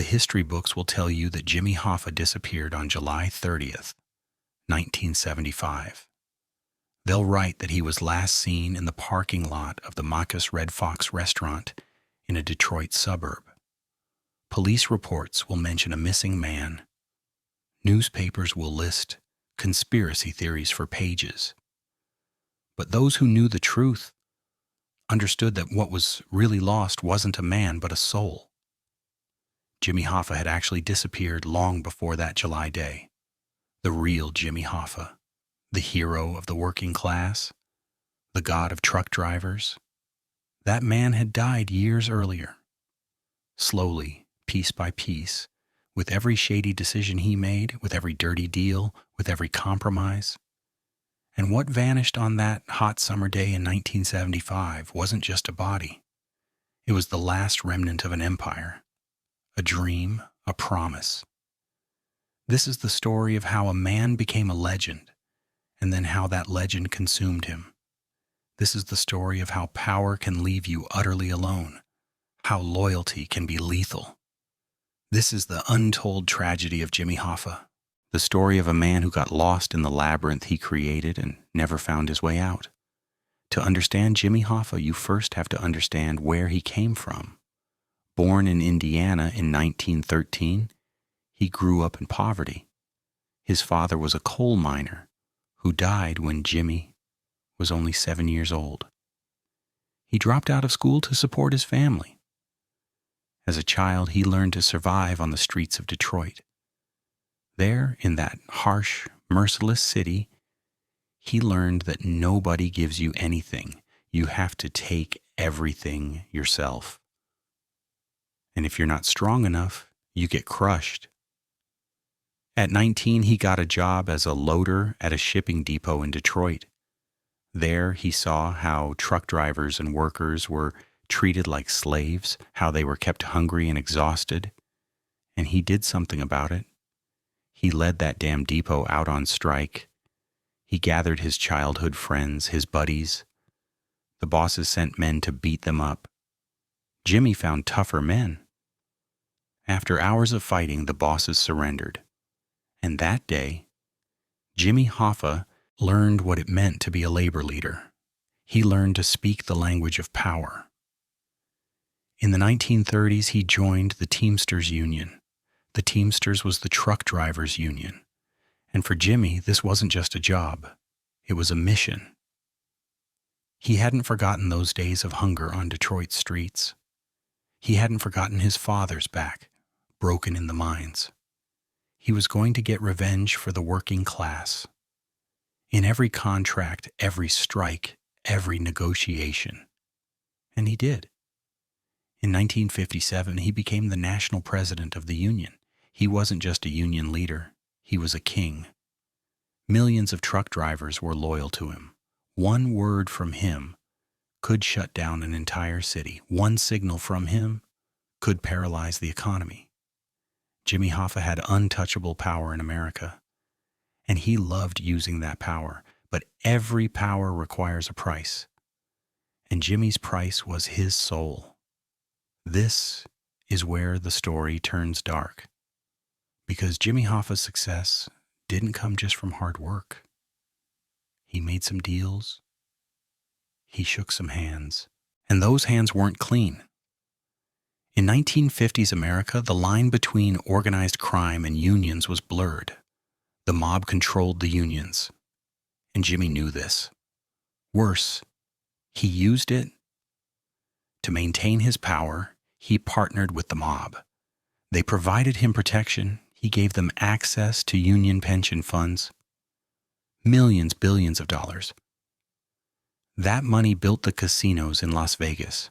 history books will tell you that Jimmy Hoffa disappeared on July 30th, 1975. They'll write that he was last seen in the parking lot of the Macus Red Fox restaurant in a Detroit suburb. Police reports will mention a missing man. Newspapers will list conspiracy theories for pages. But those who knew the truth understood that what was really lost wasn't a man but a soul. Jimmy Hoffa had actually disappeared long before that July day. The real Jimmy Hoffa, the hero of the working class, the god of truck drivers. That man had died years earlier. Slowly, piece by piece, with every shady decision he made, with every dirty deal, with every compromise. And what vanished on that hot summer day in 1975 wasn't just a body. It was the last remnant of an empire, a dream, a promise. This is the story of how a man became a legend, and then how that legend consumed him. This is the story of how power can leave you utterly alone, how loyalty can be lethal. This is the untold tragedy of Jimmy Hoffa, the story of a man who got lost in the labyrinth he created and never found his way out. To understand Jimmy Hoffa, you first have to understand where he came from. Born in Indiana in 1913, he grew up in poverty. His father was a coal miner who died when Jimmy was only 7 years old. He dropped out of school to support his family. As a child, he learned to survive on the streets of Detroit. There, in that harsh, merciless city, he learned that nobody gives you anything. You have to take everything yourself. And if you're not strong enough, you get crushed. At 19, he got a job as a loader at a shipping depot in Detroit. There, he saw how truck drivers and workers were treated like slaves, how they were kept hungry and exhausted, and he did something about it. He led that damn depot out on strike. He gathered his childhood friends, his buddies. The bosses sent men to beat them up. Jimmy found tougher men. After hours of fighting, the bosses surrendered. And that day, Jimmy Hoffa learned what it meant to be a labor leader. He learned to speak the language of power. In the 1930s, he joined the Teamsters Union. The Teamsters was the truck drivers' union. And for Jimmy, this wasn't just a job. It was a mission. He hadn't forgotten those days of hunger on Detroit streets. He hadn't forgotten his father's back, broken in the mines. He was going to get revenge for the working class. In every contract, every strike, every negotiation. And he did. In 1957, he became the national president of the union. He wasn't just a union leader, he was a king. Millions of truck drivers were loyal to him. One word from him could shut down an entire city. One signal from him could paralyze the economy. Jimmy Hoffa had untouchable power in America, and he loved using that power. But every power requires a price, and Jimmy's price was his soul. This is where the story turns dark, because Jimmy Hoffa's success didn't come just from hard work. He made some deals, he shook some hands, and those hands weren't clean. In 1950s America, the line between organized crime and unions was blurred. The mob controlled the unions, and Jimmy knew this. Worse, he used it to maintain his power. He partnered with the mob. They provided him protection. He gave them access to union pension funds. Millions, billions of dollars. That money built the casinos in Las Vegas.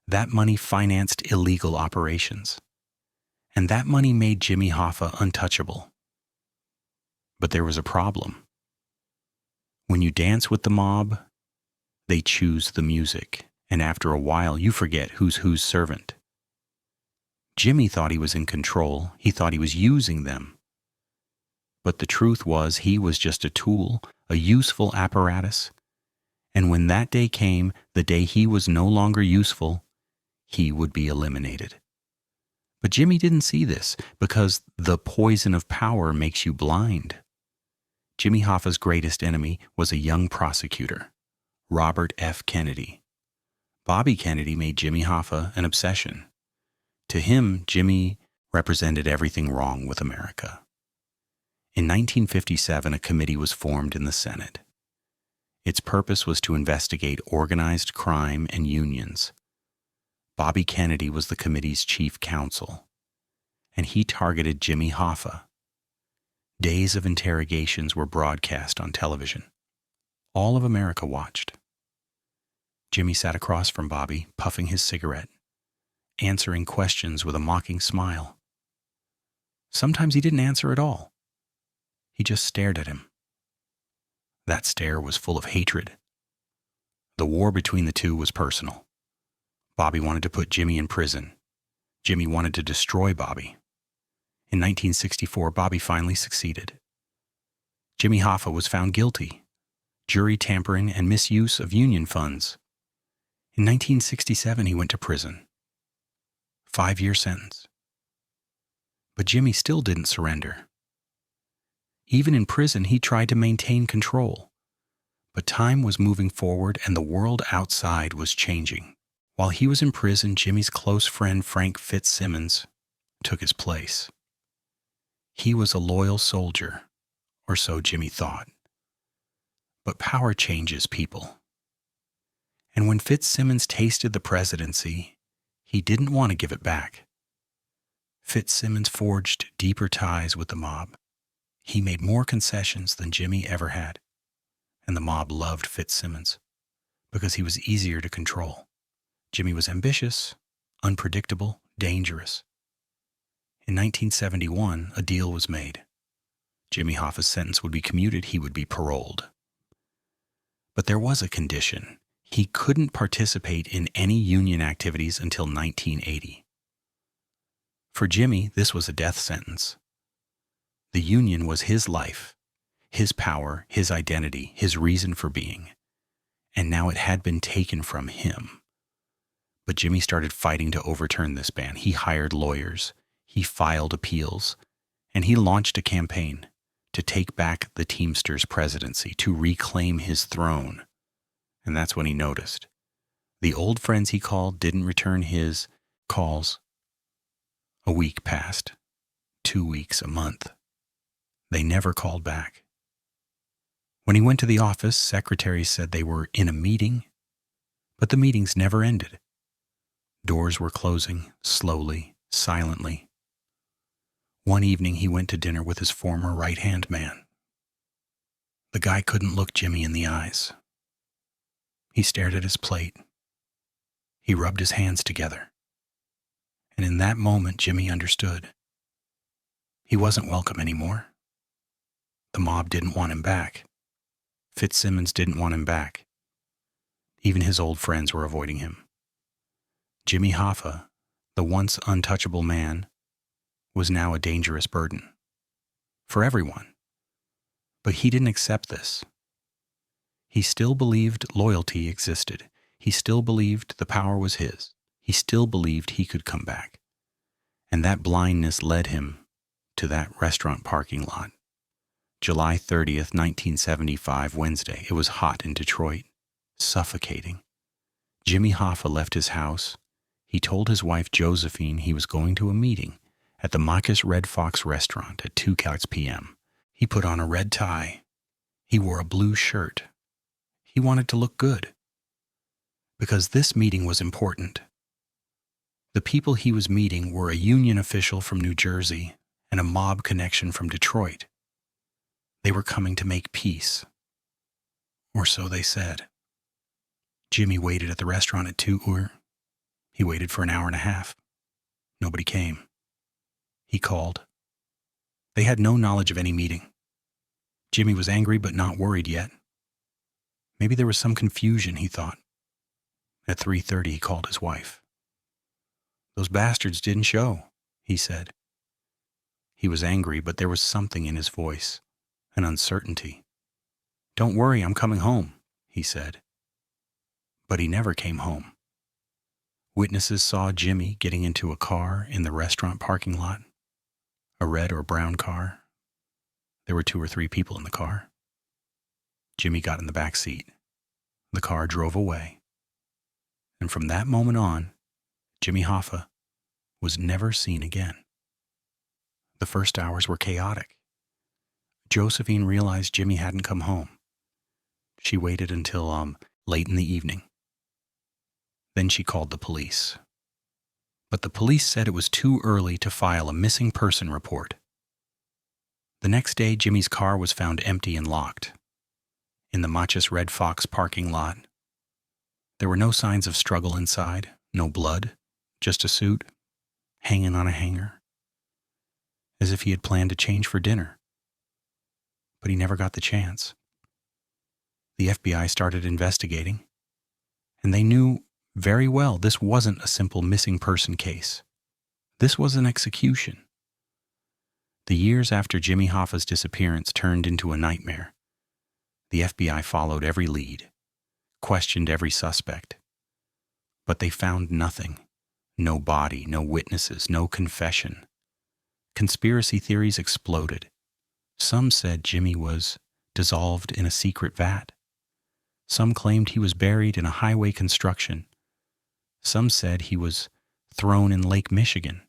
That money financed illegal operations. And that money made Jimmy Hoffa untouchable. But there was a problem. When you dance with the mob, they choose the music. And after a while, you forget who's whose servant. Jimmy thought he was in control. He thought he was using them. But the truth was, he was just a tool, a useful apparatus. And when that day came, the day he was no longer useful, he would be eliminated. But Jimmy didn't see this because the poison of power makes you blind. Jimmy Hoffa's greatest enemy was a young prosecutor, Robert F. Kennedy. Bobby Kennedy made Jimmy Hoffa an obsession. To him, Jimmy represented everything wrong with America. In 1957, a committee was formed in the Senate. Its purpose was to investigate organized crime and unions. Bobby Kennedy was the committee's chief counsel, and he targeted Jimmy Hoffa. Days of interrogations were broadcast on television. All of America watched. Jimmy sat across from Bobby, puffing his cigarette, answering questions with a mocking smile. Sometimes he didn't answer at all. He just stared at him. That stare was full of hatred. The war between the two was personal. Bobby wanted to put Jimmy in prison. Jimmy wanted to destroy Bobby. In 1964, Bobby finally succeeded. Jimmy Hoffa was found guilty, jury tampering and misuse of union funds. In 1967, he went to prison. 5-year sentence. But Jimmy still didn't surrender. Even in prison, he tried to maintain control. But time was moving forward and the world outside was changing. While he was in prison, Jimmy's close friend Frank Fitzsimmons took his place. He was a loyal soldier, or so Jimmy thought. But power changes people. And when Fitzsimmons tasted the presidency, he didn't want to give it back. Fitzsimmons forged deeper ties with the mob. He made more concessions than Jimmy ever had. And the mob loved Fitzsimmons because he was easier to control. Jimmy was ambitious, unpredictable, dangerous. In 1971, a deal was made. Jimmy Hoffa's sentence would be commuted, he would be paroled. But there was a condition. He couldn't participate in any union activities until 1980. For Jimmy, this was a death sentence. The union was his life, his power, his identity, his reason for being. And now it had been taken from him. But Jimmy started fighting to overturn this ban. He hired lawyers, he filed appeals, and he launched a campaign to take back the Teamsters presidency, to reclaim his throne. And that's when he noticed. The old friends he called didn't return his calls. A week passed, 2 weeks, a month. They never called back. When he went to the office, secretaries said they were in a meeting, but the meetings never ended. Doors were closing, slowly, silently. One evening he went to dinner with his former right-hand man. The guy couldn't look Jimmy in the eyes. He stared at his plate. He rubbed his hands together. And in that moment, Jimmy understood. He wasn't welcome anymore. The mob didn't want him back. Fitzsimmons didn't want him back. Even his old friends were avoiding him. Jimmy Hoffa, the once untouchable man, was now a dangerous burden. For everyone. But he didn't accept this. He still believed loyalty existed. He still believed the power was his. He still believed he could come back. And that blindness led him to that restaurant parking lot. July 30th, 1975, Wednesday. It was hot in Detroit, suffocating. Jimmy Hoffa left his house. He told his wife Josephine he was going to a meeting at the Marcus Red Fox restaurant at 2 p.m. He put on a red tie. He wore a blue shirt. He wanted to look good. Because this meeting was important. The people he was meeting were a union official from New Jersey and a mob connection from Detroit. They were coming to make peace. Or so they said. Jimmy waited at the restaurant at 2 He waited for an hour and a half. Nobody came. He called. They had no knowledge of any meeting. Jimmy was angry but not worried yet. Maybe there was some confusion, he thought. At 3:30, he called his wife. "Those bastards didn't show," he said. He was angry, but there was something in his voice, an uncertainty. "Don't worry, I'm coming home," he said. But he never came home. Witnesses saw Jimmy getting into a car in the restaurant parking lot, a red or brown car. There were 2 or 3 people in the car. Jimmy got in the back seat. The car drove away. And from that moment on, Jimmy Hoffa was never seen again. The first hours were chaotic. Josephine realized Jimmy hadn't come home. She waited until late in the evening. Then she called the police. But the police said it was too early to file a missing person report. The next day, Jimmy's car was found empty and locked. In the Machis Red Fox parking lot, there were no signs of struggle inside, no blood, just a suit, hanging on a hanger, as if he had planned to change for dinner. But he never got the chance. The FBI started investigating, and they knew very well this wasn't a simple missing person case. This was an execution. The years after Jimmy Hoffa's disappearance turned into a nightmare. The FBI followed every lead, questioned every suspect, but they found nothing. No body, no witnesses, no confession. Conspiracy theories exploded. Some said Jimmy was dissolved in a secret vat. Some claimed he was buried in a highway construction. Some said he was thrown in Lake Michigan.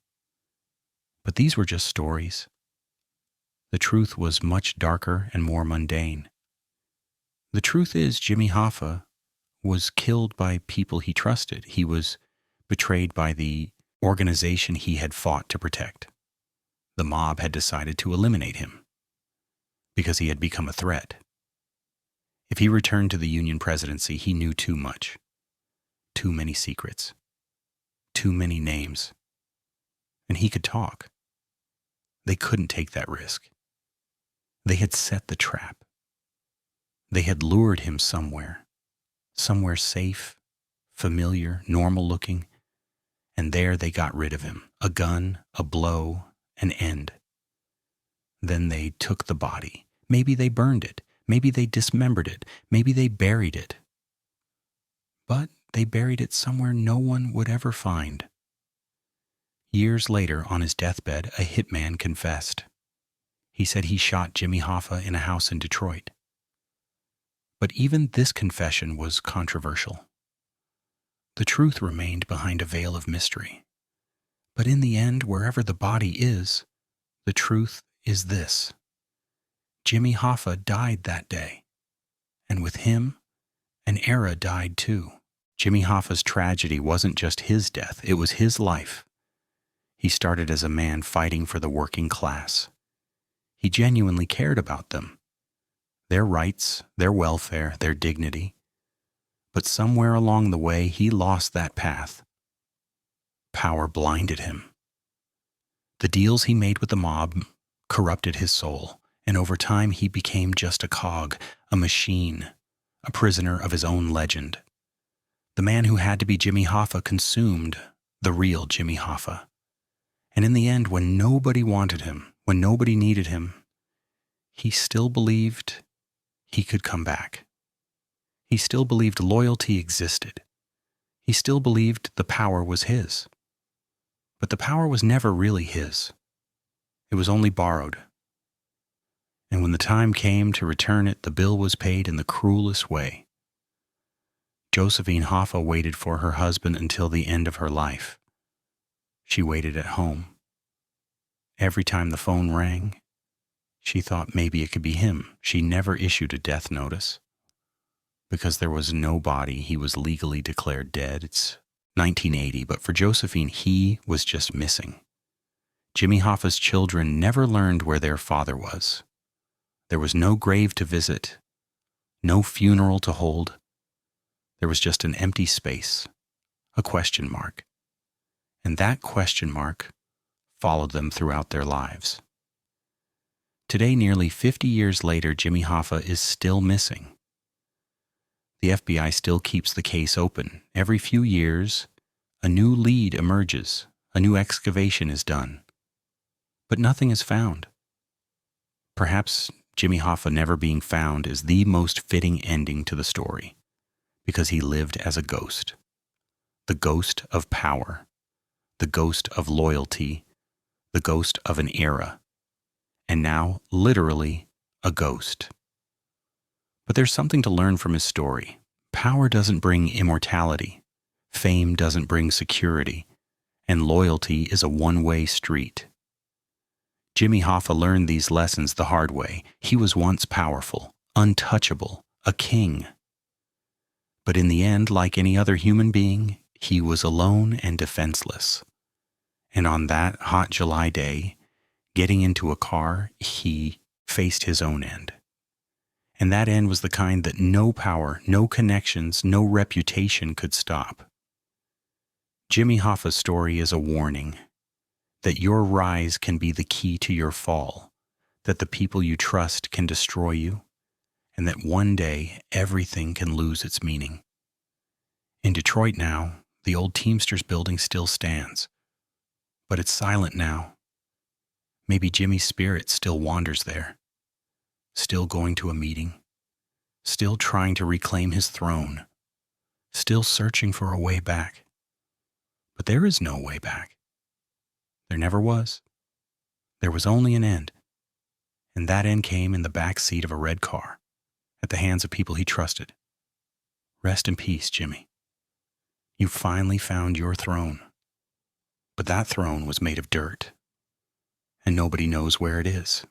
But these were just stories. The truth was much darker and more mundane. The truth is, Jimmy Hoffa was killed by people he trusted. He was betrayed by the organization he had fought to protect. The mob had decided to eliminate him because he had become a threat. If he returned to the Union presidency, he knew too much. Too many secrets. Too many names. And he could talk. They couldn't take that risk. They had set the trap. They had lured him somewhere safe, familiar, normal-looking, and there they got rid of him. A gun, a blow, an end. Then they took the body. Maybe they burned it. Maybe they dismembered it. Maybe they buried it. But they buried it somewhere no one would ever find. Years later, on his deathbed, a hitman confessed. He said he shot Jimmy Hoffa in a house in Detroit. But even this confession was controversial. The truth remained behind a veil of mystery. But in the end, wherever the body is, the truth is this. Jimmy Hoffa died that day, and with him, an era died too. Jimmy Hoffa's tragedy wasn't just his death, it was his life. He started as a man fighting for the working class. He genuinely cared about them, their rights, their welfare, their dignity. But somewhere along the way, he lost that path. Power blinded him. The deals he made with the mob corrupted his soul. And over time, he became just a cog, a machine, a prisoner of his own legend. The man who had to be Jimmy Hoffa consumed the real Jimmy Hoffa. And in the end, when nobody wanted him, when nobody needed him, he still believed he could come back. He still believed loyalty existed. He still believed the power was his. But the power was never really his. It was only borrowed. And when the time came to return it, the bill was paid in the cruelest way. Josephine Hoffa waited for her husband until the end of her life. She waited at home. Every time the phone rang, she thought maybe it could be him. She never issued a death notice. Because there was no body, he was legally declared dead. It's 1980, but for Josephine, he was just missing. Jimmy Hoffa's children never learned where their father was. There was no grave to visit, no funeral to hold. There was just an empty space, a question mark. And that question mark followed them throughout their lives. Today, nearly 50 years later, Jimmy Hoffa is still missing. The FBI still keeps the case open. Every few years, a new lead emerges, a new excavation is done. But nothing is found. Perhaps Jimmy Hoffa never being found is the most fitting ending to the story, because he lived as a ghost. the ghost of power, the ghost of loyalty, the ghost of an era, and now, literally, a ghost. But there's something to learn from his story. Power doesn't bring immortality, fame doesn't bring security, and loyalty is a one-way street. Jimmy Hoffa learned these lessons the hard way. He was once powerful, untouchable, a king. But in the end, like any other human being, he was alone and defenseless. And on that hot July day, getting into a car, he faced his own end. And that end was the kind that no power, no connections, no reputation could stop. Jimmy Hoffa's story is a warning that your rise can be the key to your fall, that the people you trust can destroy you, and that one day everything can lose its meaning. In Detroit now, the old Teamsters building still stands, but it's silent now. Maybe Jimmy's spirit still wanders there, still going to a meeting, still trying to reclaim his throne, still searching for a way back. But there is no way back. There never was. There was only an end, and that end came in the back seat of a red car, at the hands of people he trusted. Rest in peace, Jimmy. You finally found your throne, but that throne was made of dirt, and nobody knows where it is.